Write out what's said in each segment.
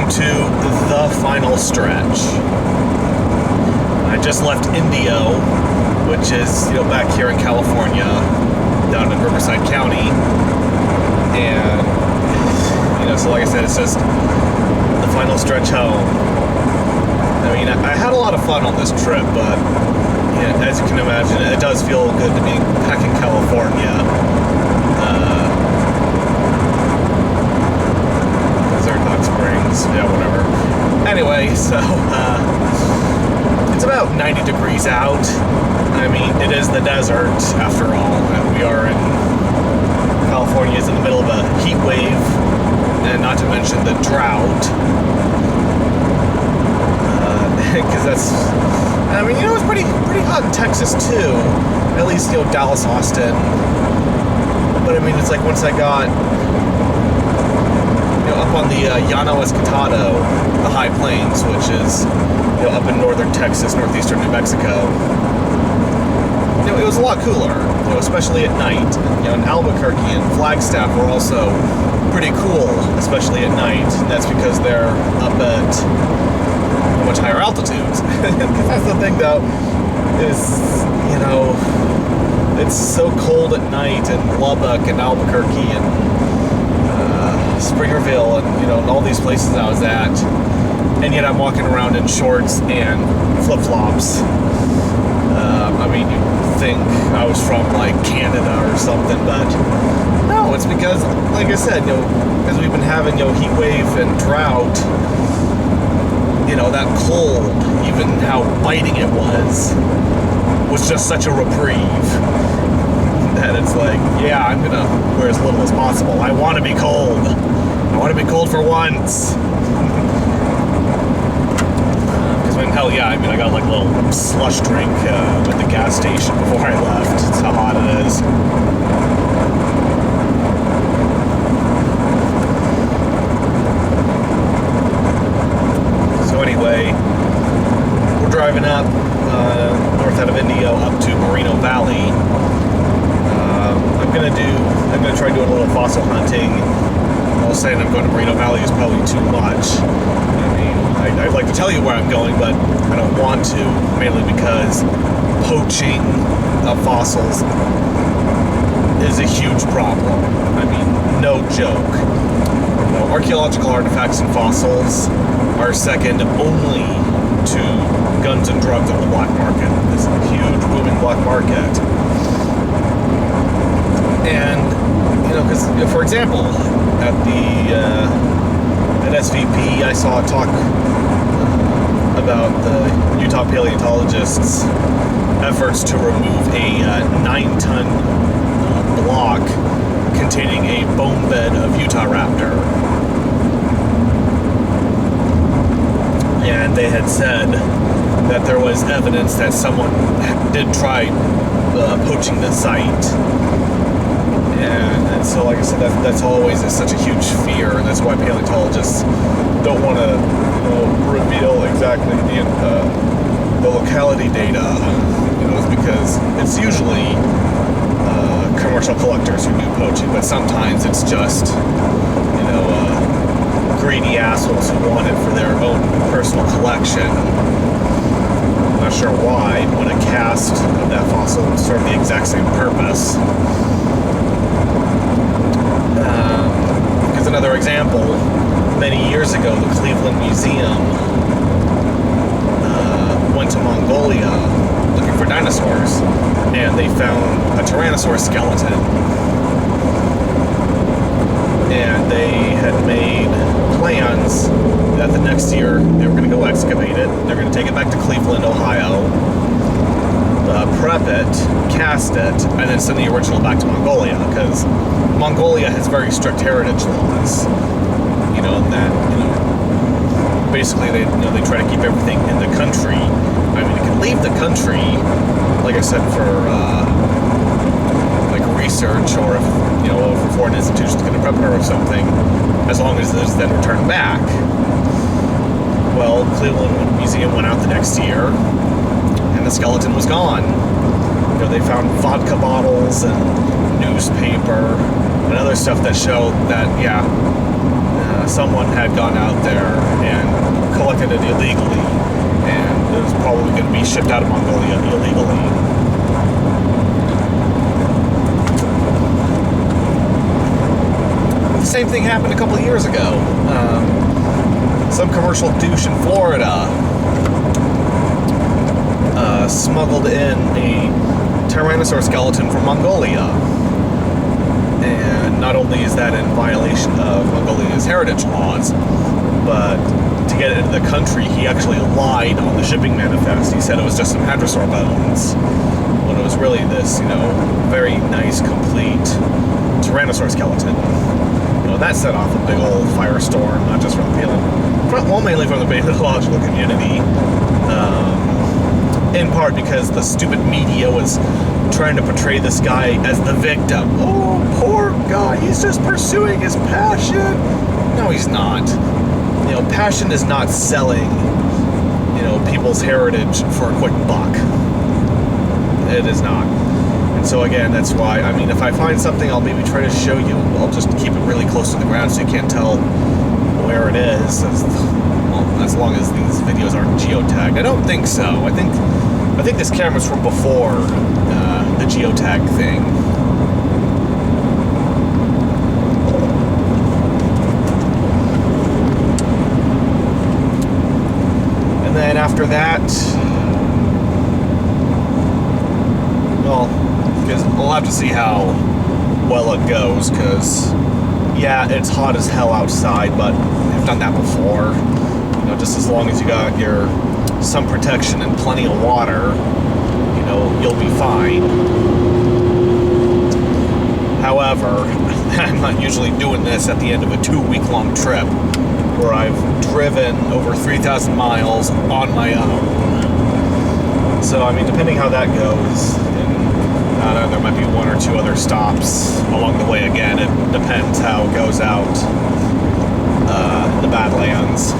to the final stretch. I just left Indio, which is, back here in California, down in Riverside County. And, so like I said, it's just the final stretch home. I mean, I had a lot of fun on this trip, but as you can imagine, it does feel good to be back in California. Desert Hot Springs, yeah, whatever. Anyway, so it's about 90 degrees out. I mean, it is the desert after all, and we are in California is in the middle of a heat wave, and not to mention the drought. Because that's, I mean, it's pretty hot in Texas too. At least, Dallas, Austin. But I mean, it's like once I got, up on the Llano Escotado, the high plains, which is, up in northern Texas, northeastern New Mexico. It was a lot cooler, especially at night. And, Albuquerque and Flagstaff were also pretty cool, especially at night. And that's because they're up at much higher altitudes. Because that's the thing, though, is, it's so cold at night in Lubbock and Albuquerque and Springerville and, all these places I was at. And yet I'm walking around in shorts and flip-flops. I mean, you'd think I was from, Canada or something, but no, it's because, like I said, because we've been having, heat wave and drought, that cold, even how biting it was just such a reprieve that it's like, yeah, I'm gonna wear as little as possible. I want to be cold. I want to be cold for once. Because hell yeah, I mean, I got a little slush drink at the gas station before I left. That's how hot it is. Anyway, we're driving up north out of Indio up to Moreno Valley. I'm gonna try doing a little fossil hunting. I was saying I'm going to Moreno Valley is probably too much. I mean, I'd like to tell you where I'm going, but I don't want to, mainly because poaching of fossils is a huge problem. I mean, no joke. Archaeological artifacts and fossils are second only to guns and drugs on the black market. This huge booming black market. And, because, for example, at SVP, I saw a talk about the Utah paleontologists' efforts to remove a 9-ton block containing a bone bed of Utah raptor. And they had said that there was evidence that someone did try poaching the site. And so, like I said, that's always such a huge fear, and that's why paleontologists don't want to reveal exactly the locality data. Is because it's usually commercial collectors who do poaching, but sometimes it's just greedy assholes who want it for their own personal collection. I'm not sure why, when a cast of that fossil would serve the exact same purpose. Because another example, many years ago, the Cleveland Museum went to Mongolia looking for dinosaurs, and they found a Tyrannosaurus skeleton. And they had made plans that the next year they were going to go excavate it. They're going to take it back to Cleveland, Ohio, prep it, cast it, and then send the original back to Mongolia, because Mongolia has very strict heritage laws. Basically they try to keep everything in the country. I mean, it can leave the country, like I said, for research, or if if a foreign institution is going to prep her or something, as long as it's then returned back. Well, Cleveland Museum went out the next year, and the skeleton was gone. They found vodka bottles and newspaper and other stuff that showed that, someone had gone out there and collected it illegally, and it was probably going to be shipped out of Mongolia illegally. The same thing happened a couple of years ago. Some commercial douche in Florida smuggled in a Tyrannosaurus skeleton from Mongolia. And not only is that in violation of Mongolia's heritage laws, but to get it into the country, he actually lied on the shipping manifest. He said it was just some hadrosaur bones, when it was really this, very nice, complete Tyrannosaur skeleton. That set off a big old firestorm, not just from mainly from the paleontological community, in part because the stupid media was trying to portray this guy as the victim. Oh, poor guy, he's just pursuing his passion. No, he's not. Passion is not selling, people's heritage for a quick buck. It is not. And so again, that's why, if I find something, I'll maybe try to show you. I'll just keep it really close to the ground so you can't tell where it is, as long as these videos aren't geotagged. I don't think so. I think this camera's from before the geotag thing. And then after that, because we'll have to see how well it goes, because yeah, it's hot as hell outside, but I've done that before. Just as long as you got your sun protection and plenty of water, you'll be fine. However, I'm not usually doing this at the end of a 2-week-long trip where I've driven over 3,000 miles on my own. So, depending how that goes, and there might be 1 or 2 other stops along the way again. It depends how it goes out in the Badlands.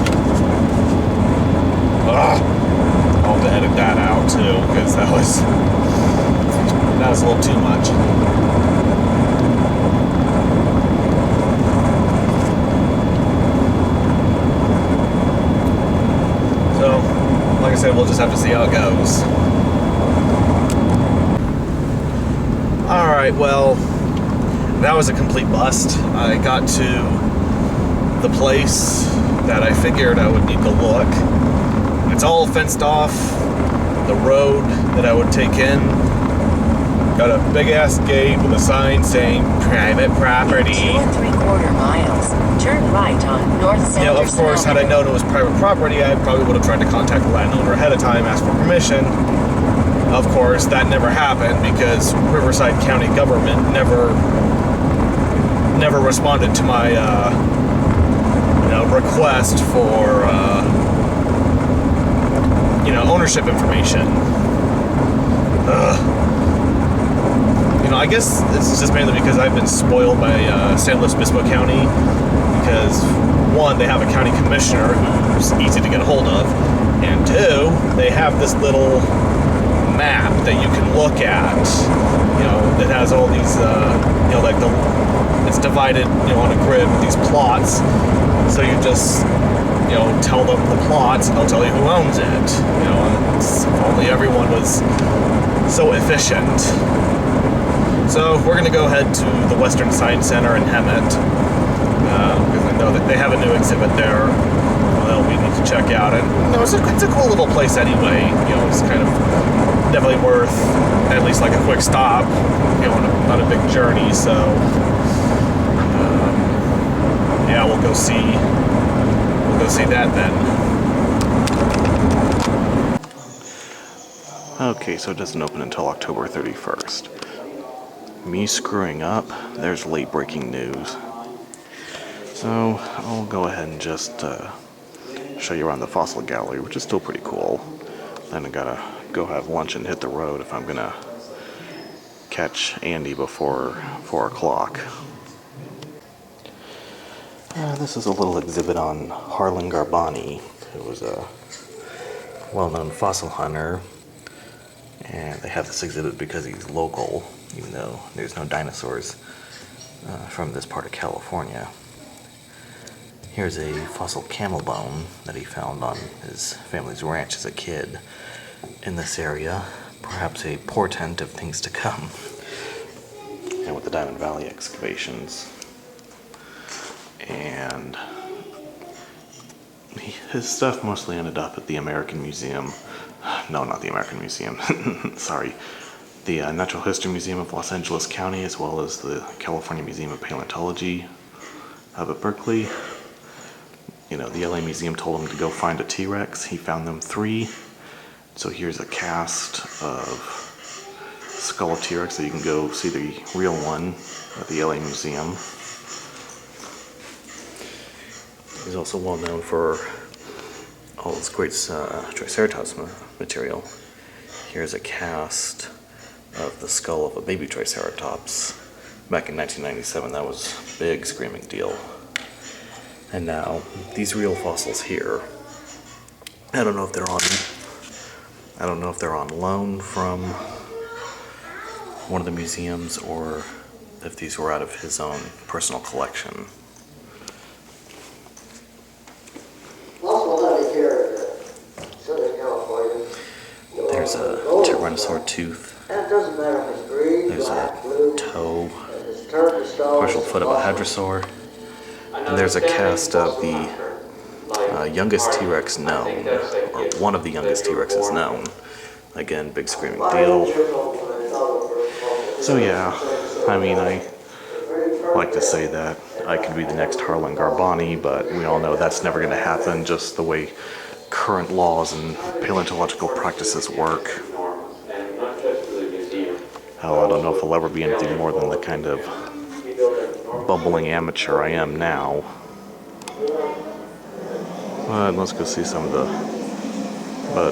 I'll have to edit that out too, because that was a little too much. So, like I said, we'll just have to see how it goes. Alright, well, that was a complete bust. I got to the place that I figured I would need to look. It's all fenced off. The road that I would take in got a big ass gate with a sign saying private property. 2 3/4 miles. Turn right on North Center. Of course, had I known it was private property, I probably would have tried to contact the landowner ahead of time, ask for permission. Of course, that never happened because Riverside County government never responded to my request for ownership information. I guess it's just mainly because I've been spoiled by San Luis Obispo County, because 1, they have a county commissioner who's easy to get a hold of, and 2, they have this little map that you can look at, that has all these, it's divided, on a grid with these plots, so you just, tell them the plots and they'll tell you who owns it, if only everyone was so efficient. So we're going to go ahead to the Western Science Center in Hemet, because I know that they have a new exhibit there that we need to check out, and it's a cool little place anyway. It's kind of definitely worth at least like a quick stop, on a big journey. So yeah, we'll go see that then. Okay, so it doesn't open until October 31st. Me screwing up, there's late breaking news. So I'll go ahead and just show you around the fossil gallery, which is still pretty cool. Then I gotta go have lunch and hit the road if I'm gonna catch Andy before 4 o'clock. This is a little exhibit on Harlan Garbani, who was a well-known fossil hunter. And they have this exhibit because he's local, even though there's no dinosaurs from this part of California. Here's a fossil camel bone that he found on his family's ranch as a kid in this area. Perhaps a portent of things to come. And with the Diamond Valley excavations. And his stuff mostly ended up at the American Museum. No, not the American Museum. Sorry. The Natural History Museum of Los Angeles County, as well as the California Museum of Paleontology up at Berkeley. You know, the LA Museum told him to go find a T-Rex. He found them 3. So here's a cast of skull of T-Rex, so you can go see the real one at the LA Museum. He's also well known for all this great Triceratops material. Here's a cast of the skull of a baby Triceratops. Back in 1997, that was a big screaming deal. And now, these real fossils here, I don't know if they're on loan from one of the museums or if these were out of his own personal collection. There's a Tyrannosaur tooth. There's a toe, partial foot of a hadrosaur. And there's a cast of the youngest T-Rex known, or one of the youngest T-Rexes known. Again, big screaming deal. So yeah, I mean, I like to say that I could be the next Harlan Garbani, but we all know that's never going to happen, just the way current laws and paleontological practices work. Hell, I don't know if I'll ever be anything more than the kind of bumbling amateur I am now. But let's go see some of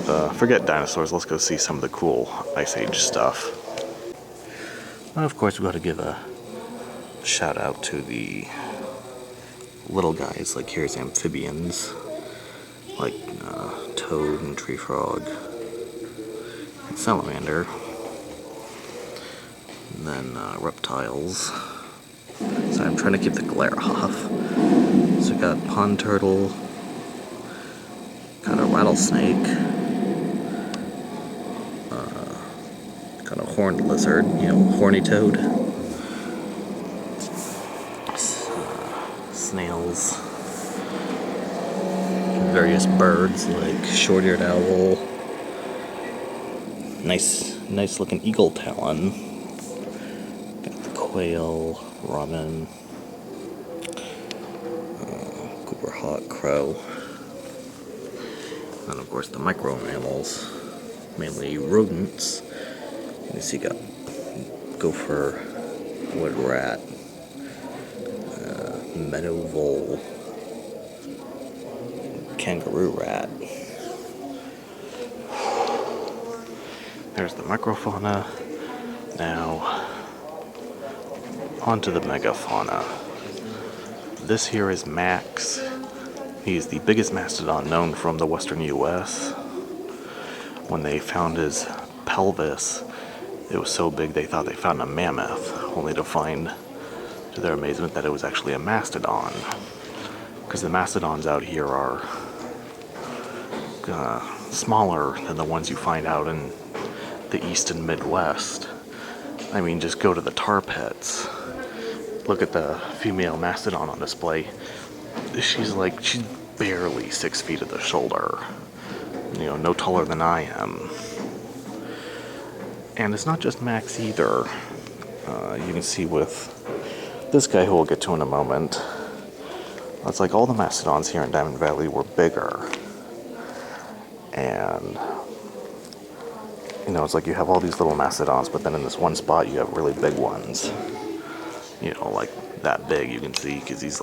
the... forget dinosaurs, let's go see some of the cool Ice Age stuff. And of course, we've got to give a shout out to the little guys, like here's amphibians, like toad and tree frog, and salamander, and then reptiles. So I'm trying to keep the glare off. So we got pond turtle, got a rattlesnake, got a horned lizard, you know, horny toad, snails, various birds like short-eared owl, nice looking eagle talon, got the quail, robin, Cooper hawk, crow, and of course the micro mammals, mainly rodents. You see, got gopher, wood rat, meadow vole, kangaroo rat. There's the microfauna. Now, onto the megafauna. This here is Max. He's the biggest mastodon known from the western US. When they found his pelvis, it was so big they thought they found a mammoth, only to find, to their amazement, that it was actually a mastodon. Because the mastodons out here are smaller than the ones you find out in the east and Midwest. I mean, just go to the tar pits. Look at the female mastodon on display. She's barely 6 feet at the shoulder. You know, no taller than I am. And it's not just Max either. You can see with this guy, who we'll get to in a moment, it's like all the mastodons here in Diamond Valley were bigger. And, you know, it's like you have all these little mastodons, but then in this one spot you have really big ones. You know, like that big, you can see, because he's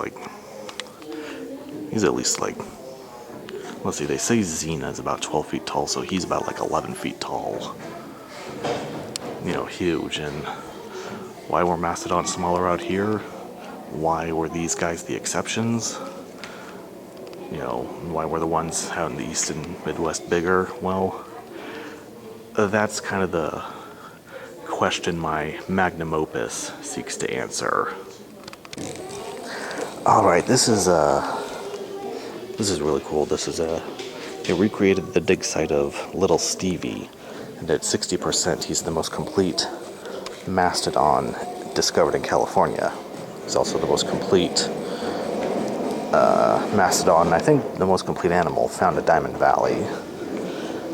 at least like, let's see, they say Xena is about 12 feet tall, so he's about like 11 feet tall. You know, huge. And why were mastodons smaller out here? Why were these guys the exceptions? You know, why were the ones out in the east and Midwest bigger? Well, that's kind of the question my magnum opus seeks to answer. Alright, this is This is really cool. This is they recreated the dig site of Little Stevie, and at 60%, he's the most complete mastodon discovered in California. He's also the most complete mastodon, and I think the most complete animal found at Diamond Valley.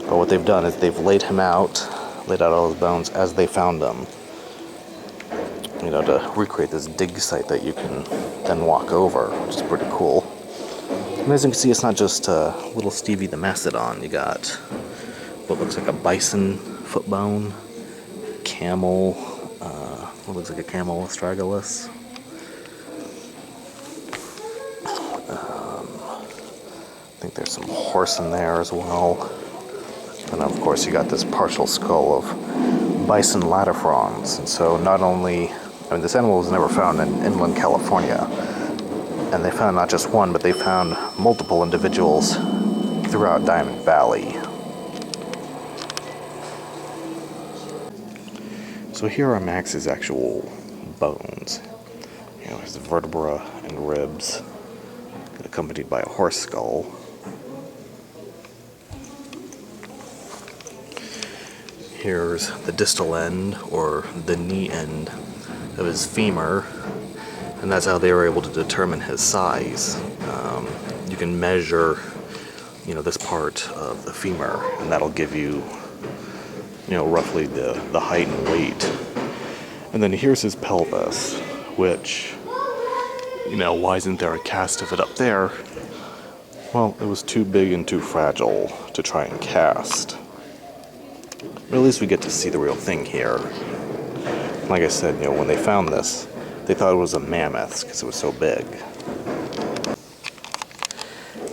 But what they've done is they've laid out all his bones as they found them, you know, to recreate this dig site that you can then walk over, which is pretty cool. And as you can see, it's not just Little Stevie the mastodon. You got what looks like a bison foot bone, camel, what looks like a camel astragalus. I think there's some horse in there as well. And of course you got this partial skull of bison latifrons. And so not only, I mean, this animal was never found in inland California. And they found not just one, but they found multiple individuals throughout Diamond Valley. So here are Max's actual bones. You know, his vertebra and ribs, accompanied by a horse skull. Here's the distal end, or the knee end, of his femur, and that's how they were able to determine his size. You can measure, you know, this part of the femur, and that'll give you, you know, roughly the height and weight. And then here's his pelvis, which, you know, why isn't there a cast of it up there? Well, it was too big and too fragile to try and cast. But at least we get to see the real thing here. Like I said, you know, when they found this, they thought it was a mammoth because it was so big.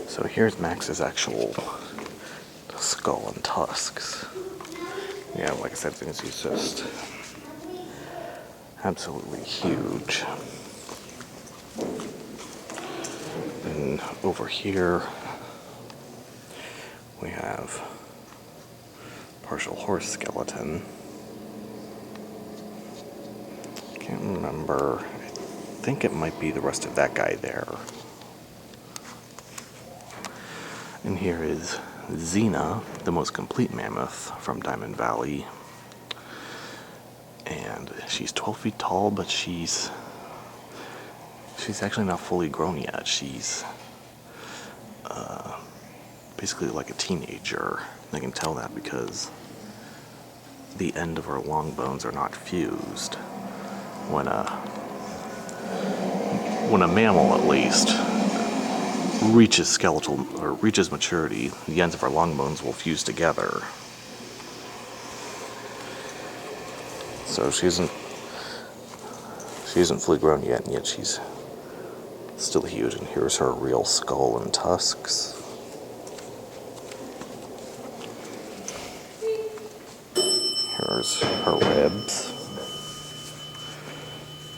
So here's Max's actual skull and tusks. Yeah, like I said, things he's just absolutely huge. And over here we have partial horse skeleton. Can't remember. I think it might be the rest of that guy there. And here is Xena, the most complete mammoth from Diamond Valley. And she's 12 feet tall, but she's actually not fully grown yet. She's basically like a teenager. I can tell that because the end of her long bones are not fused. When a mammal, at least, reaches skeletal or reaches maturity, the ends of her long bones will fuse together. So she isn't fully grown yet, and yet she's still huge. And here's her real skull and tusks. Here's her ribs.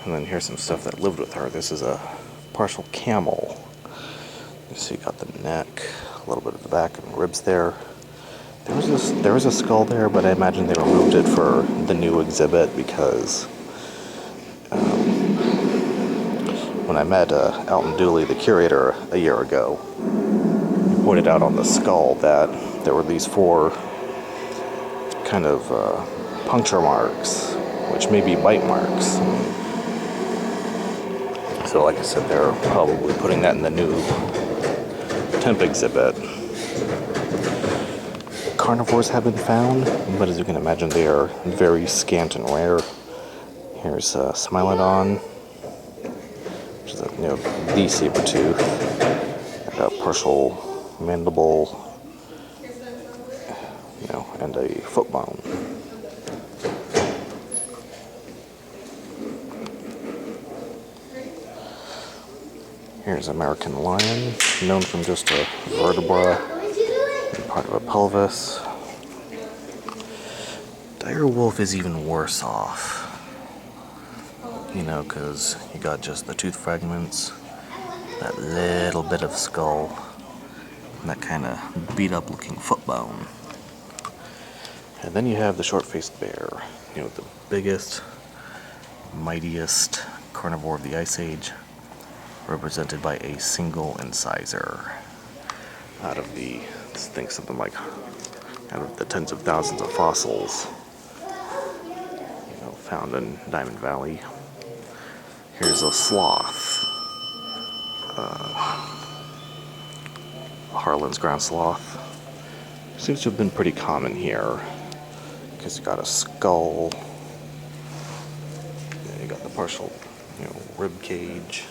And then here's some stuff that lived with her. This is a partial camel. You see, you got the neck, a little bit of the back and ribs there. There was a skull there, but I imagine they removed it for the new exhibit because when I met Alton Dooley, the curator, a year ago, he pointed out on the skull that there were these 4 kind of puncture marks, which may be bite marks. So like I said, they're probably putting that in the new temp exhibit. Carnivores have been found, but as you can imagine, they are very scant and rare. Here's Smilodon, which is the saber tooth. Got a partial mandible, and a foot bone. Here's American lion, known from just a vertebra and part of a pelvis. Dire wolf is even worse off, because you got just the tooth fragments, that little bit of skull, and that kind of beat up looking foot bone. And then you have the short-faced bear, the biggest, mightiest carnivore of the Ice Age, represented by a single incisor. out of the, I think something like, out of the tens of thousands of fossils, found in Diamond Valley. Here's a sloth. Harlan's ground sloth. Seems to have been pretty common here. Because you got a skull. And you got the partial, rib cage.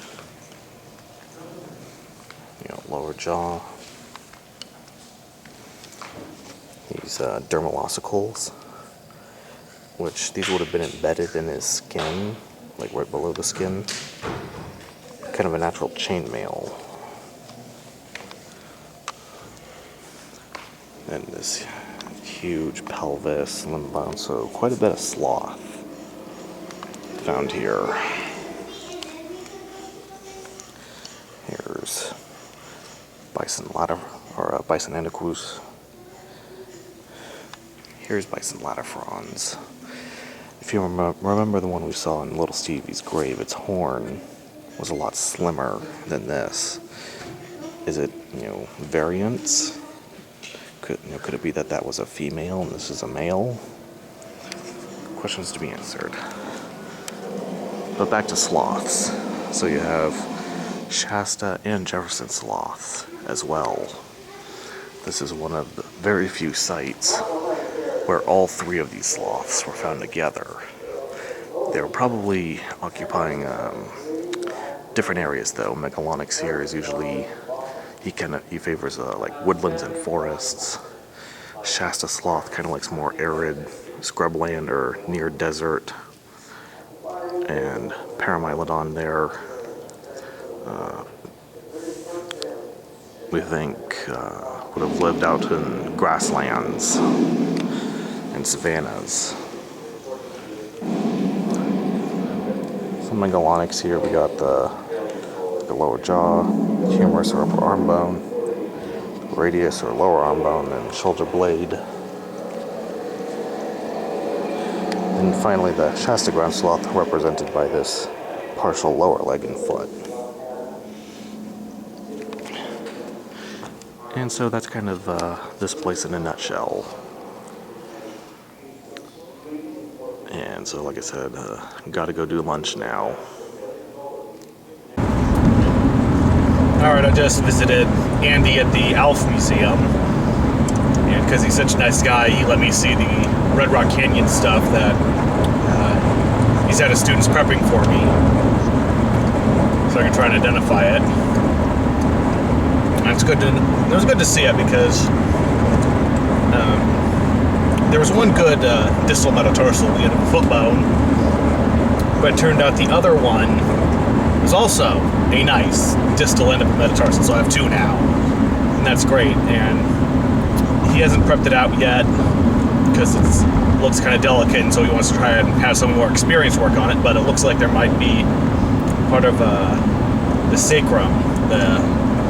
Lower jaw. These dermal ossicles, which these would have been embedded in his skin, like right below the skin. Kind of a natural chainmail. And this huge pelvis, limb bone, so quite a bit of sloth found here. Here's bison bison andaquus. Here's bison latifrons. If you remember the one we saw in Little Stevie's grave, its horn was a lot slimmer than this. Is it, variance? Could it be that that was a female and this is a male? Questions to be answered. But back to sloths. So you have Shasta and Jefferson sloth as well. This is one of the very few sites where all three of these sloths were found together. They were probably occupying different areas though. Megalonyx here is usually, he favors like woodlands and forests. Shasta sloth kind of likes more arid scrubland or near desert. And Paramylodon there, we think would have lived out in grasslands and savannas. Some Megalonyx here. We got the lower jaw, humerus or upper arm bone, radius or lower arm bone, and shoulder blade. And finally the Shasta ground sloth, represented by this partial lower leg and foot. And so that's kind of this place in a nutshell. And so, like I said, gotta go do lunch now. Alright, I just visited Andy at the Alf Museum. And because he's such a nice guy, he let me see the Red Rock Canyon stuff that he's had his students prepping for me. So I can try and identify it. And it was good to see it because there was one good distal metatarsal at the end of a foot bone, but it turned out the other one was also a nice distal end of a metatarsal, so I have two now, and that's great. And he hasn't prepped it out yet because it looks kind of delicate, and so he wants to try and have someone more experienced work on it, but it looks like there might be part of the sacrum, the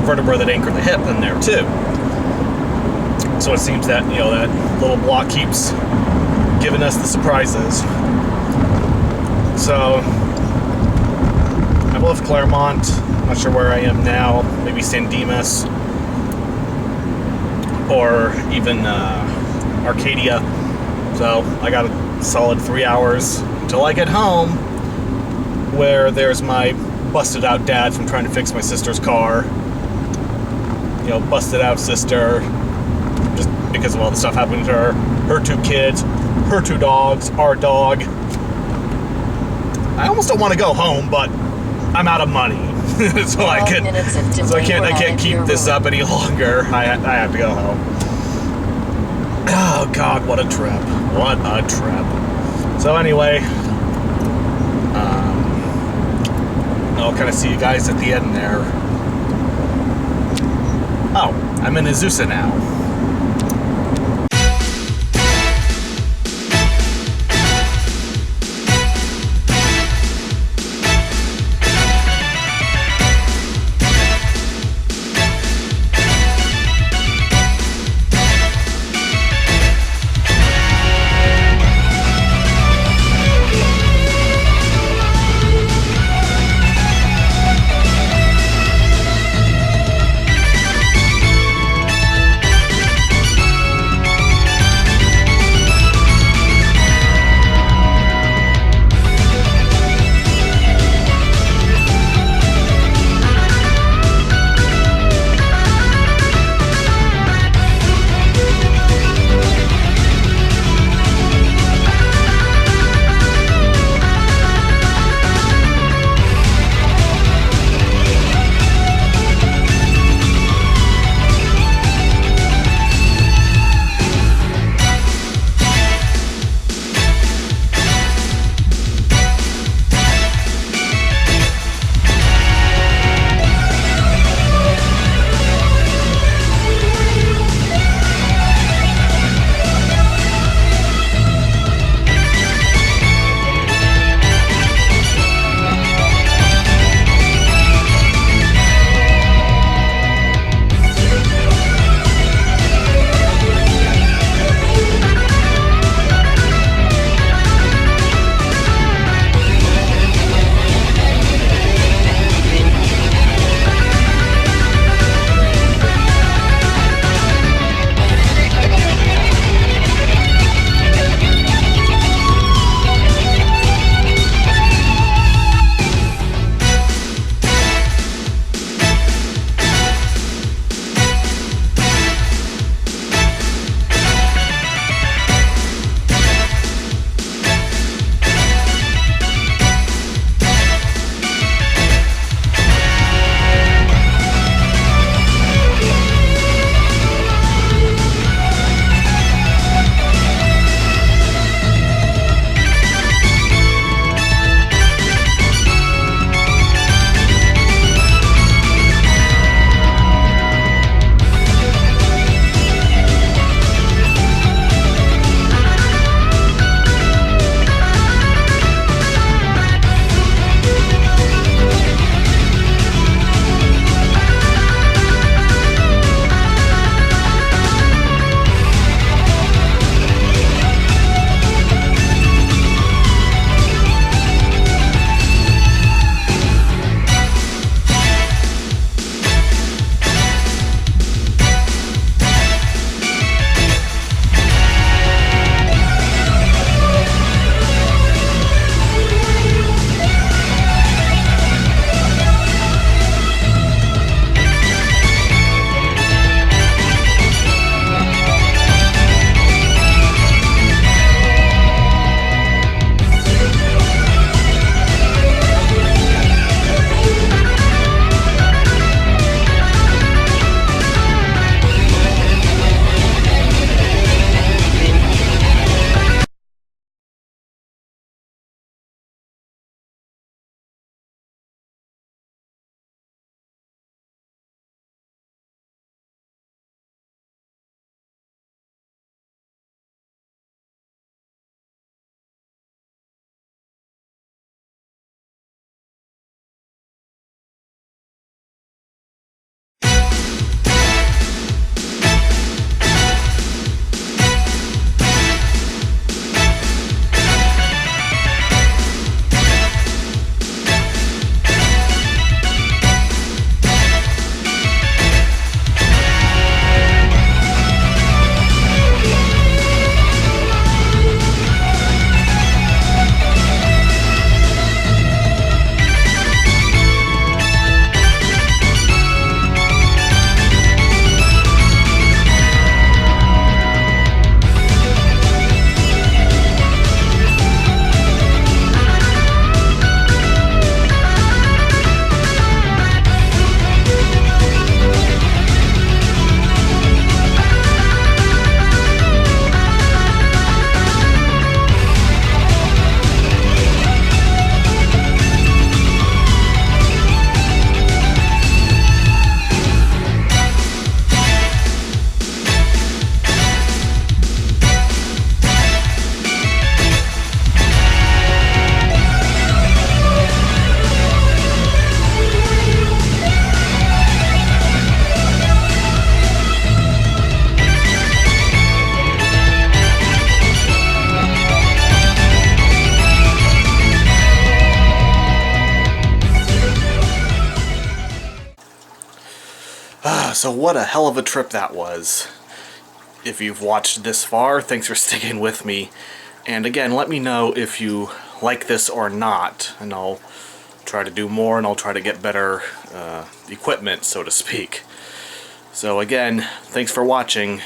vertebra that anchor the hip in there too. So it seems that, that little block keeps giving us the surprises. So I've left Claremont, I'm not sure where I am now, maybe San Dimas, or even Arcadia. So I got a solid 3 hours until I get home, where there's my busted out dad from trying to fix my sister's car. Busted out sister, just because of all the stuff happening to her. Her two kids, her two dogs, our dog. I almost don't want to go home, but I'm out of money. so I can't keep this up any longer. I have to go home. Oh God, what a trip. What a trip. So anyway, I'll kind of see you guys at the end there. Oh, I'm in Azusa now. So what a hell of a trip that was. If you've watched this far, thanks for sticking with me. And again, let me know if you like this or not, and I'll try to do more, and I'll try to get better equipment, so to speak. So again, thanks for watching.